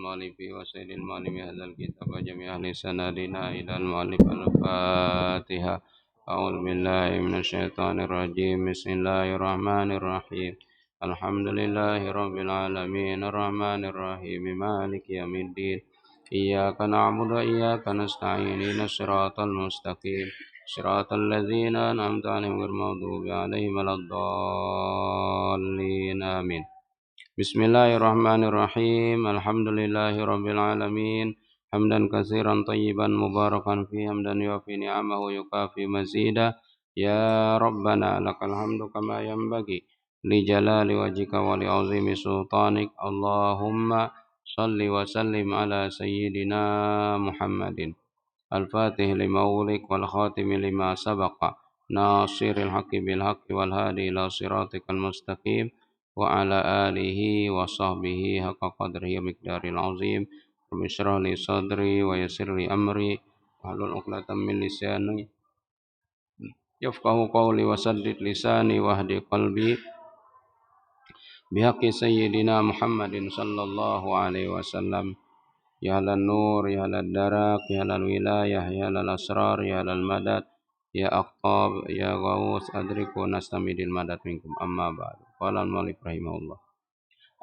المؤلف وسيد المؤلف هذا الكتاب وجميع أهل سندنا إلى المؤلف الفاتحة. أعوذ بالله من الشيطان الرجيم. بسم الله الرحمن الرحيم. الحمد لله رب العالمين الرحمن الرحيم مالك يوم الدين. إياك نعبد وإياك نستعين اهدنا الصراط المستقيم صراط الذين أنعمت عليهم غير المغضوب عليهم ولا الضالين آمين. Bismillahirrahmanirrahim. Alhamdulillahi rabbil alamin. Hamdan katsiran tayyiban mubarakan fi hamdan yuafi ni'amahu yukafi mazida. Ya Rabbana lakal hamdu kama yanbaghi li jalali wajhika wa li azimi sultanik. Allahumma salli wa sallim ala sayyidina Muhammadin al-fatih lima ulik wal khatimi lima sabaqa nasiril haqqi bil haqqi wal hadi ila siratikal mustaqim wa ala alihi wa sahbihi haqqa qadrihi wa miqdaril azim. Rabbi shrah li sadri wa yassir li amri wahlul 'uqdatam min lisani yafqahu qawli wa saddid lisani wahdi qalbi bihaqqi sayyidina Muhammadin sallallahu alaihi wasallam. Ya halal nur, ya halal darak, ya halal wilayah, ya halal asrar, ya halal madad, ya aqtab, ya ghaus, adriku nastamidil madad minkum amma ba'du. Qala al-mu'allif rahimahullah.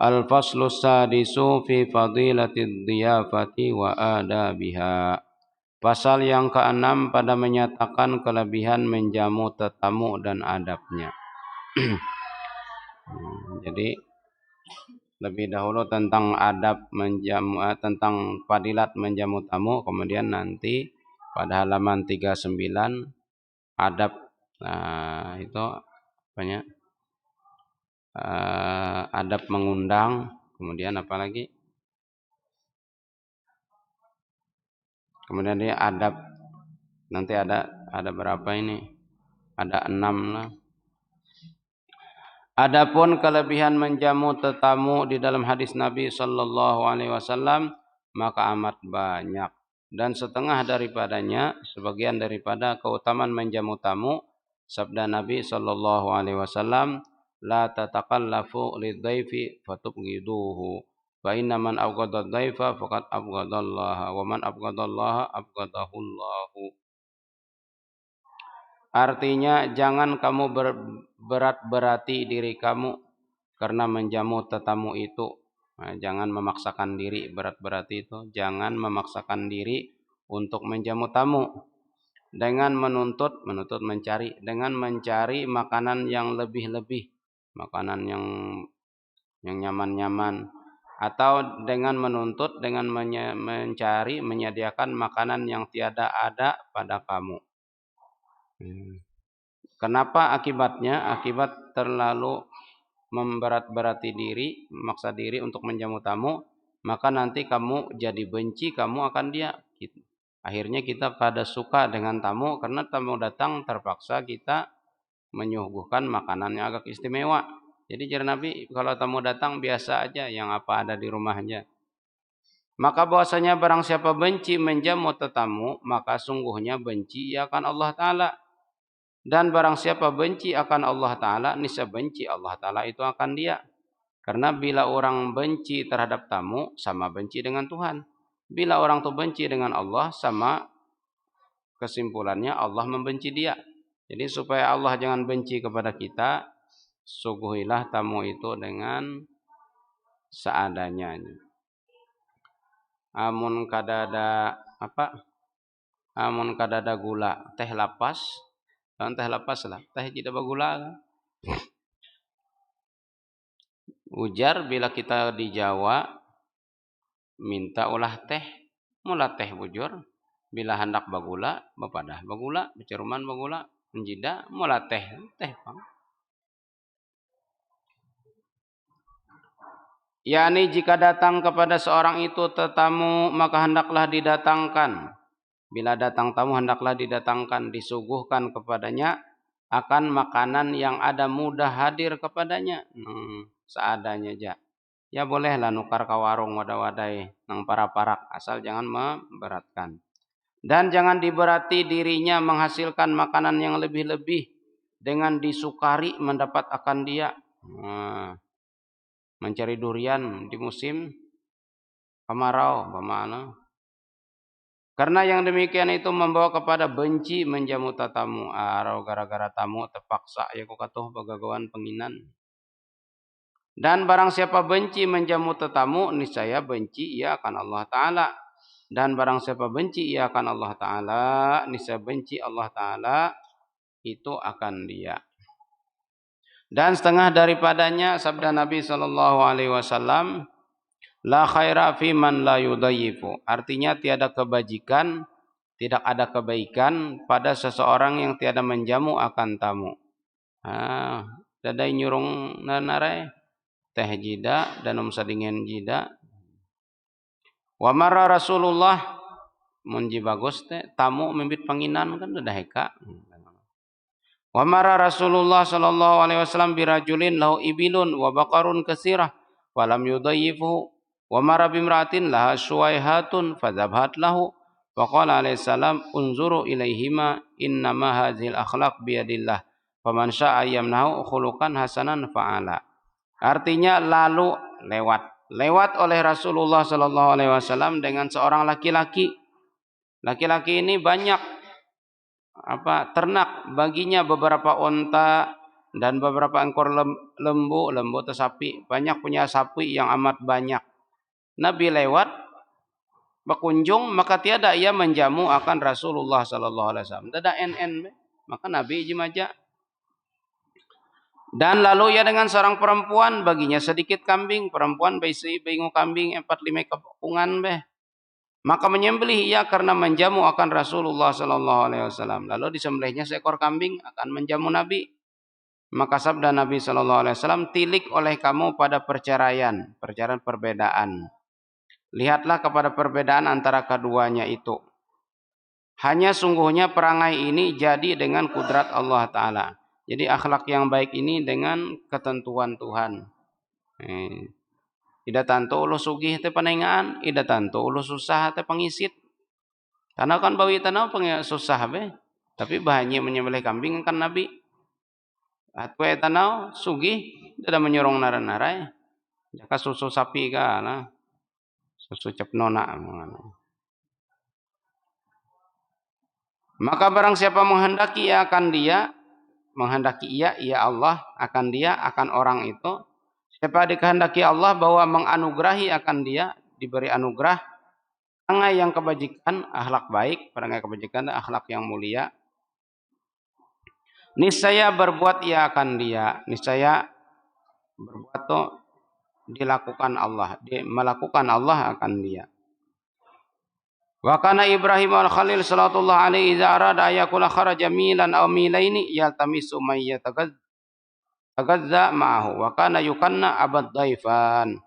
Al-faslu sadisu fi fadilatid dhiyafati wa adabiha. Pasal yang keenam pada menyatakan kelebihan menjamu tetamu dan adabnya. Jadi lebih dahulu tentang adab menjamu, tentang fadilat menjamu tamu, kemudian nanti pada halaman 39 adab, itu apanya, adab mengundang, kemudian apa lagi, kemudian dia adab, nanti ada berapa ini, ada 6 lah. Adapun kelebihan menjamu tetamu di dalam hadis Nabi sallallahu alaihi wasallam maka amat banyak, dan setengah daripadanya, sebagian daripada keutamaan menjamu tamu, sabda Nabi sallallahu alaihi wasallam, la tatakallafu lidhaifi fatubghiduhu fa inna man abghadha dhaifa faqad abghadallaha wa man abghadallaha abghadahullahu. Artinya jangan kamu berat-berati diri kamu karena menjamu tetamu itu. Jangan memaksakan diri, berat-berati itu. Jangan memaksakan diri untuk menjamu tamu dengan menuntut mencari, dengan mencari makanan yang lebih-lebih, makanan yang nyaman-nyaman, atau dengan menuntut dengan mencari menyediakan makanan yang tiada ada pada kamu. Kenapa akibatnya? Akibat terlalu memberat-berati diri, memaksa diri untuk menjamu tamu, maka nanti kamu jadi benci kamu akan dia. Akhirnya kita pada suka dengan tamu karena tamu datang terpaksa kita menyuguhkan makanan yang agak istimewa. Jadi jar Nabi, kalau tamu datang biasa aja yang apa ada di rumahnya. Maka bahwasanya barang siapa benci menjamu tetamu, maka sungguhnya benci akan Allah Ta'ala. Dan barang siapa benci akan Allah Ta'ala, niscaya benci Allah Ta'ala itu akan dia. Karena bila orang benci terhadap tamu, sama benci dengan Tuhan. Bila orang itu benci dengan Allah, sama kesimpulannya Allah membenci dia. Jadi supaya Allah jangan benci kepada kita, suguhilah tamu itu dengan seadanya. Amun kadada gula, teh lapas. Kan teh lapas lah, teh tidak bagula. Ujar bila kita di Jawa minta ulah teh, mula teh bujur. Bila hendak bagula, bapadah bagula, beceruman bagula, menjida mula teh pang. Yani jika datang kepada seorang itu tetamu, maka hendaklah didatangkan. Bila datang tamu hendaklah didatangkan, disuguhkan kepadanya akan makanan yang ada mudah hadir kepadanya. Seadanya aja. Ya bolehlah nukar ke warung wadah-wadai nang para-parak, asal jangan memberatkan. Dan jangan diberati dirinya menghasilkan makanan yang lebih-lebih dengan disukari mendapat akan dia. Mencari durian di musim kemarau bagaimana? Karena yang demikian itu membawa kepada benci menjamu tatamu. Gara-gara tamu terpaksa ya kok katuh bagagawan penginan. Dan barang siapa benci menjamu tetamu, niscaya benci ia akan Allah Ta'ala. Dan barang siapa benci ia akan Allah Ta'ala, niscaya benci Allah Ta'ala itu akan dia. Dan setengah daripadanya sabda Nabi SAW, la khaira fi man la yudayyifu. Artinya tiada kebajikan, tidak ada kebaikan pada seseorang yang tiada menjamu akan tamu. Dadai nyurung narai teh jida dan sadingen jida. Wa marra Rasulullah munji bagus teh tamu mimbit panginan kan dadah heka. Wa marra Rasulullah sallallahu alaihi wasallam birajulin lahu ibilun wa baqarun katsirah wa lam yudayyifuhu. Wa marra bimra'atin laha suwaihatun fadhabhat lahu wa qala alaihi salam unzuru ilaihima innama hadzal akhlaq biyadillah faman syaa'a yamnahu khuluqan hasanan fa'ala. Artinya lalu lewat oleh Rasulullah sallallahu alaihi wasallam dengan seorang laki-laki. Laki-laki ini banyak ternak, baginya beberapa onta dan beberapa ekor lembu atau sapi. Banyak punya sapi yang amat banyak. Nabi lewat berkunjung maka tiada ia menjamu akan Rasulullah sallallahu alaihi wasallam. Tidak maka Nabi jimaja. Dan lalu ia dengan seorang perempuan, baginya sedikit kambing, perempuan bisi bingung kambing 4-5 kepungan beh. Maka menyembelih ia karena menjamu akan Rasulullah sallallahu alaihi wasallam. Lalu disembelihnya seekor kambing akan menjamu Nabi. Maka sabda Nabi sallallahu alaihi wasallam, tilik oleh kamu pada perceraian perbedaan. Lihatlah kepada perbedaan antara keduanya itu. Hanya sungguhnya perangai ini jadi dengan kudrat Allah Ta'ala. Jadi akhlak yang baik ini dengan ketentuan Tuhan. Ida tanto ulo sugih teh panengaan, ida tanto ulo susah teh pangisit. Karena kan bawi tanau susah be, tapi bahannya menyembelih kambing kan Nabi. Atwe tanau sugih tidak menyorong naran-narai. Jaka susu sapi kana. Susu cepnona. Maka barang siapa menghendaki ia Allah akan dia akan orang itu. Siapa dikehendaki Allah bahwa menganugerahi akan dia, diberi anugerah perangai yang kebajikan, akhlak baik, perangai kebajikan, akhlak yang mulia. Niscaya berbuat ia akan dia, niscaya berbuat itu dilakukan Allah, melakukan Allah akan dia. Wa kana Ibrahim al-Khalil sallallahu alaihi idza arada ayakula kharaja milan aw milaini yaltamisu may yatagazza ma'ahu wa kana yukanna abad daifan.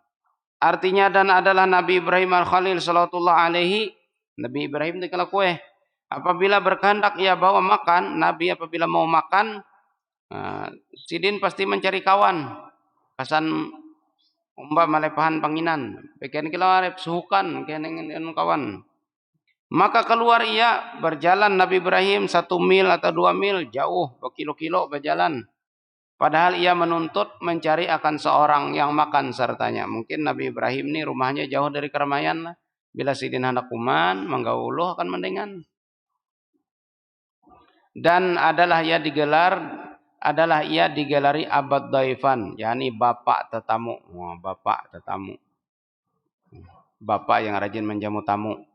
Artinya dan adalah Nabi Ibrahim al-Khalil sallallahu alaihi, Nabi Ibrahim dikala kue apabila berkehendak ia bawa makan, Nabi apabila mau makan sidin pasti mencari kawan. Kasan umba malepahan panginan, pekian kila arep suhukan keneng kawan. Maka keluar ia berjalan Nabi Ibrahim 1 mil atau 2 mil jauh berkilo-kilo berjalan. Padahal ia menuntut mencari akan seorang yang makan sertanya. Mungkin Nabi Ibrahim ini rumahnya jauh dari keramaian lah. Bila sidin hendak kuman manggauluh akan mendengan. Dan adalah ia digelari abad daifan, yakni bapak tetamu. Bapak tetamu. Bapak yang rajin menjamu tamu.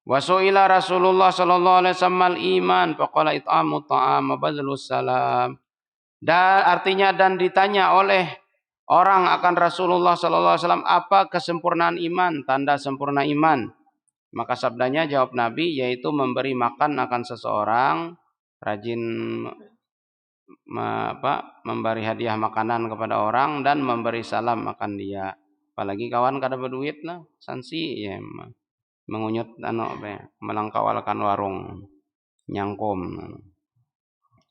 Wa su'ila Rasulullah sallallahu alaihi wasallam iman faqala it'amu ta'am wa badlus salam. Dan artinya dan ditanya oleh orang akan Rasulullah sallallahu alaihi wasallam apa kesempurnaan iman, tanda sempurna iman. Maka sabdanya jawab Nabi yaitu memberi makan akan seseorang, rajin memberi hadiah makanan kepada orang dan memberi salam akan dia. Apalagi kawan kada berduit lah, sansi ya. Mengunyut melangkawalkan warung nyangkum.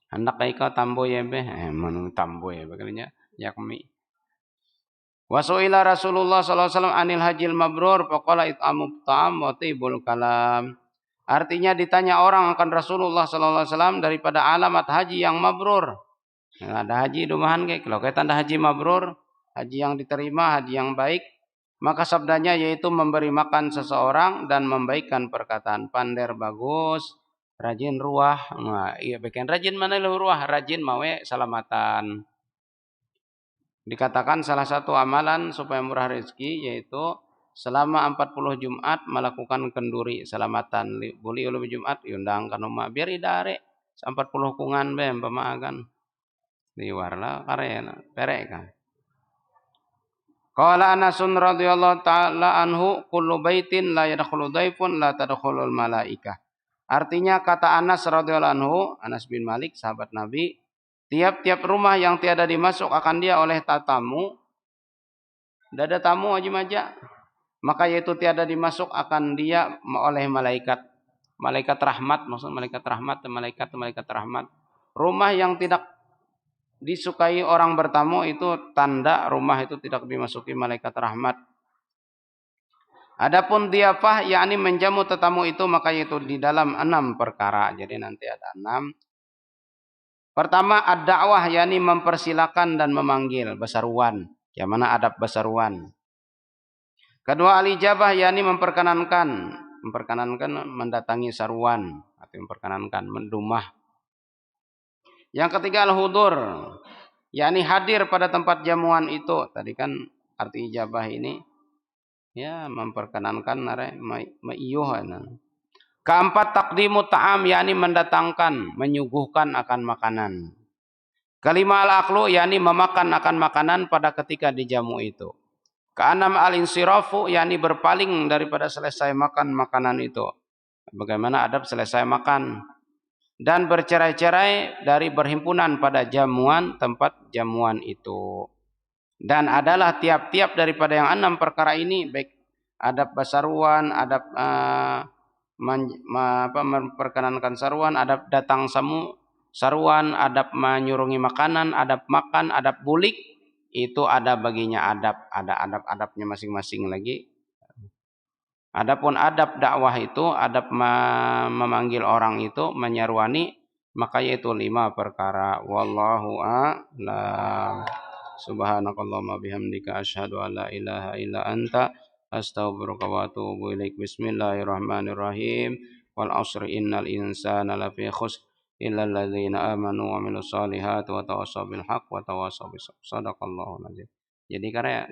Hendak kau tamboy ya be, tamboy begini yakmi. Wasuila Rasulullah sallallahu alaihi wasallam anil hajil mabrur faqala it'amu ta'am wa tibul kalam. Artinya ditanya orang akan Rasulullah sallallahu alaihi wasallam daripada alamat haji yang mabrur. Ada haji dumahan ke, kalau kita tanda haji mabrur, haji yang diterima, haji yang baik. Maka sabdanya yaitu memberi makan seseorang dan membaikkan perkataan. Pander bagus, rajin ruah. Nah, iya bikin rajin mana lu ruah, rajin mawe salamatan. Dikatakan salah satu amalan supaya murah rezeki yaitu selama 40 Jumat melakukan kenduri salamatan. Boleh ulum Jumat diundang kan rumah biar idare 40 kungan be pemakan. Liwarlah karena perek kan. Qala Anasun radhiyallahu ta'ala anhu kullu baitin la yadkhulu dhaifun la tadkhulul malaikah. Artinya kata Anas radhiyallahu anhu, Anas bin Malik sahabat Nabi, tiap-tiap rumah yang tiada dimasuk akan dia oleh tatamu, tidak ada tamu Haji Maja, maka yaitu tiada dimasuk akan dia oleh malaikat. Malaikat rahmat, maksud malaikat rahmat, malaikat rahmat. Rumah yang tidak disukai orang bertamu itu tanda rumah itu tidak dimasuki malaikat rahmat. Adapun diafah yakni menjamu tetamu itu maka itu di dalam 6 perkara. Jadi nanti ada 6. Pertama ad-da'wah yakni mempersilakan dan memanggil basaruan. Yang mana adab basaruan. Kedua al-ijabah yakni memperkenankan mendatangi saruan atau memperkenankan mendumah. Yang ketiga al-hudur yakni hadir pada tempat jamuan itu. Tadi kan arti ijabah ini ya memperkenankan maiyuhan. Keempat takdimu ta'am yakni mendatangkan, menyuguhkan akan makanan. Kelima al-aklu yakni memakan akan makanan pada ketika dijamu itu. Keenam al-insirafu yakni berpaling daripada selesai makan makanan itu. Bagaimana adab selesai makan. Dan bercerai-cerai dari berhimpunan pada jamuan tempat jamuan itu. Dan adalah tiap-tiap daripada yang 6 perkara ini baik adab basaruan, adab memperkenankan saruan, adab datang saruan, adab menyurungi makanan, adab makan, adab bulik, itu ada baginya adab, ada adab-adabnya masing-masing lagi. Adapun adab dakwah itu, adab memanggil orang itu, menyeruani, maka yaitu 5 perkara. Wallahu a'lam. Subhanakallahumma bihamdika asyhadu an la ilaha illa anta astaghfiruka wa atubu ilaik. Bismillahirrahmanirrahim. Wal 'asri innal insana lafi khusr illa alladzina amanu wa 'amilus solihati wa tawassaw bil haqq wa tawassaw bis sabr. Shadaqallahul azim. Jadi karena